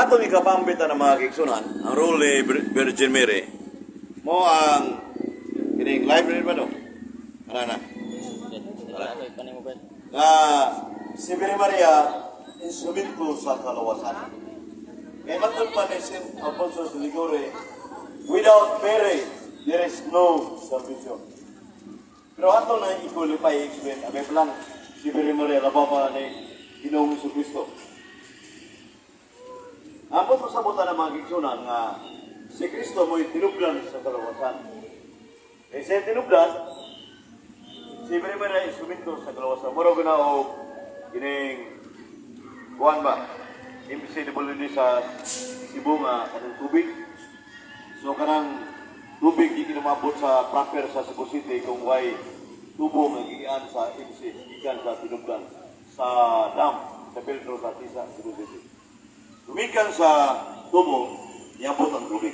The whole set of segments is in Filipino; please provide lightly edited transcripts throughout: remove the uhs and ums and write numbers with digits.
ato ni kapambitan ng mga kiksunan, ang role ni Virgin Mary, mo ang kining library ba no? Ano na? Na si Virgin Maria, instrumento sa kalawasan. Kaya matod pa ni St. Alfonso de Liguori, without Mary, there is no salvation. Pero ato na i-qualify explain, abay lang, si Virgin Maria, labaw pa ni Ginoong Jesucristo. Ampot mo sabutan ng mga kiksunan nga si Kristo mo'y tinubdan sa kalawasan. Eh siya tinubdan, si Virgin Maria instrumento sa kalawasan. Muro na o kining buwan ba? Imbisi ni sa Cebu nga kanang tubig. So kanang tubig di kinumabot sa proper sa Cebu City kung way tubo nga gigian sa imbisi, gigian sa tinubdan sa dam, sa filtro sa Tisa, Cebu City. Tumikan sa tubo, iabot ang tubig.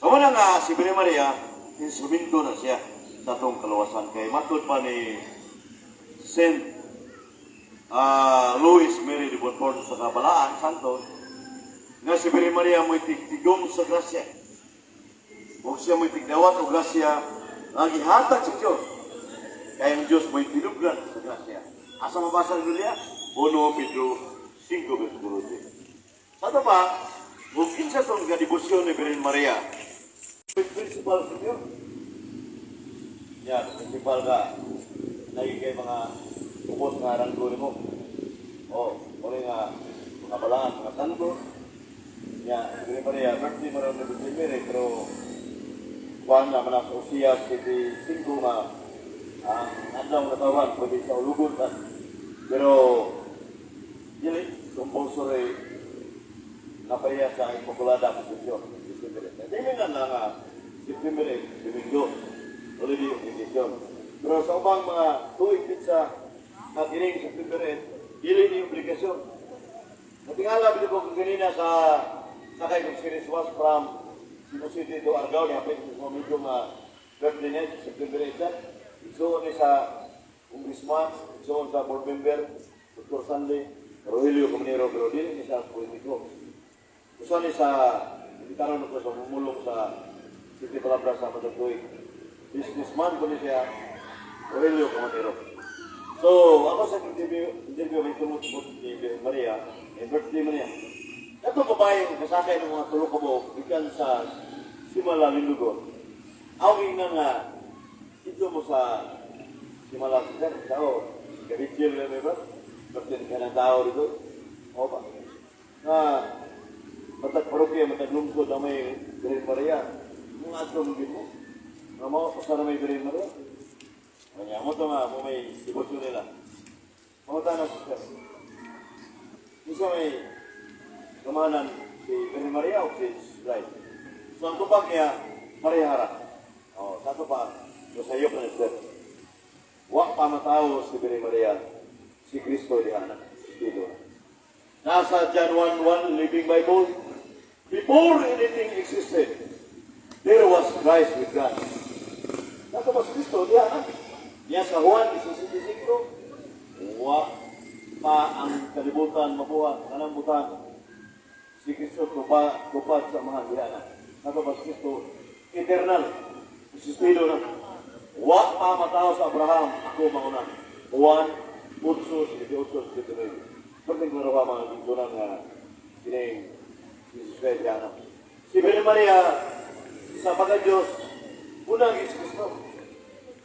So muna nga si Virgin Maria, instrumento na siya sa itong kalawasan. Kay matod pa ni Saint Louis Mary de Bonport sa Kabalaan, Santos, nga si Virgin Maria mo'y tigtigom sa grasya. Huwag siya mo'y tigdawat o grasya, ang ihatag sa Diyos. Kaya ang Diyos mo'y tinubdan sa grasya. Asa mabasa ng Biblia? 1 Pedro 5 versículo 10. Sa ito pa, mungkin sa itong kadibusyon ni Virgin Maria, principal sa Diyos. Yan, principal ka. Lagi kay mga upot nga ranggo mo. O, muli nga, mga balaan, mga tanto. Yan, Virgin Maria, birthday mo rin na Virgin Mary, pero kuhaan na manas Osias, kasi 5 nga, ang andang natawan, pwede sa ulugon. Pero, yun, compulsory napaya sa ipokulada ng Diyos. Hindi na nga, September, Domingo, holiday of Indisyon. Pero sa ubang mga tuwing pizza na kiring September, dili ni obligasyon. Natingala, bilib ko kanina sa sakay kong series was from Cebu City to Argao, ni Apit sa medyo birthday night, September 8. Isuon ni sa Congressman, isuon sa board member, Dr. Sanley, Rogelio Comunero, pero dili ni sa politiko. Gusto ni sa itaron ko sa mumulong sa City Palabra sa Matatuig. Businessman ko ni siya, Aurelio Camatero. So, ako sa interview may tumutubot ni Maria, birthday Maria. Ito babae, kasakay ng mga tulog ko mo, ikan sa Simala Lindugo. Awing na nga, ito mo sa Simala Lindugo, sao, Gabitil na may ba? Birthday ka ng tao dito. O ba? Matag parokya, matag lungkod na may Virgin Maria. Mga atong mo. Nga mo, basta na may Virgin Maria. Kanya mo ito nga, mo may debosyon nila. Mga tanong siya. Isa may kamahanan si Virgin Maria o si Bride. So ang tupag niya, parehara. O, sa ito pa, masayok na siya. Wak pa matao si Virgin Maria, si Kristo di anak. Dito. Nasa John 1:1, Living Bible, before anything existed, there was Christ with God. Nato ba si Kristo? Diyan na. Diyan sa Juan 16:5, wa pa ang kalibutan mabuhat. Anong butan? Si Kristo tupad sa mga diyan na. Nato ba si Kristo? Eternal. Existido na. Wa pa matao sa Abraham, ako mauna. Juan 8:18-19. Perting ko na mga gintunan nga kining Jesus Christ yan. Si Virgin Maria, sa pagka-Diyos, unang Yesus Cristo.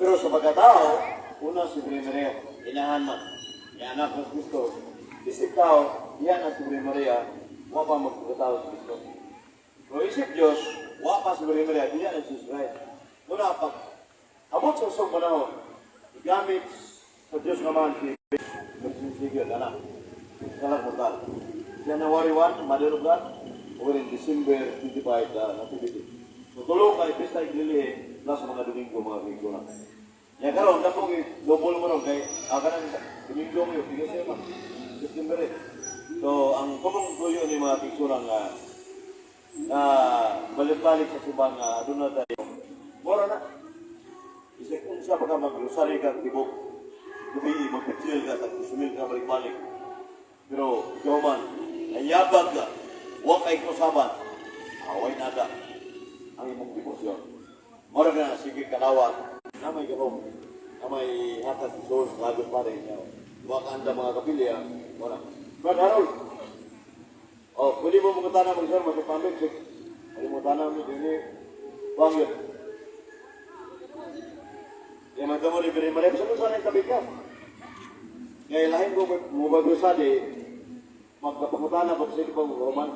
Pero sa pagkatao, unang si Virgin Maria, inahan man. Yan anak ng Cristo. Isip tao, yan ang si Virgin Maria, wala pa magpagkatao si Cristo. Pero isip Diyos, wala pa si Virgin Maria, yan ang Jesus Christ. Una, pag abot sa usong panahon, igamit sa Diyos naman si Virgin anak. Salah total. January 1, maduruglan. Uwin December 25 na nativity. So tulong kay Pista Iglili, plus mga Domingo, mga Domingo na. Yan karon, napong double mo ron kay akanan Domingo mo yung tigas mo. September eh. So ang kumong tuyo ni mga picture na balik-balik sa subang doon na tayo. Mora na. Isip kung sa pagka mag-rosary ka, tibok, lumihi, mag-picture ka, at sumil ka balik-balik. Pero ikaw man, nayabag ka, Huwag kay kusaban. Away nada ang imong debosyon. Mora na sige kalawat. Namay gabong. Namay hatag isos lagot pa rin niya. Huwag anda mga kapilya. Mora. Brad Harold. Oh, pwede mo mga tanah mag-sir, masipamit. Pwede mo tanah mo din eh. Huwag yun. Kaya magkamo rin pinag-marep. Saan mo sana yung tabi ka? Kaya lahin ko mo bagusa di magpapangutana ko sa ipang roman.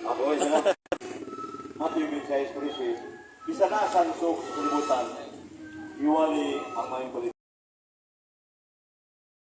Ako ay sana. Matthew Minsay Esprisi. Isa na sa lusok sa libutan. Iwali ang mayong balik.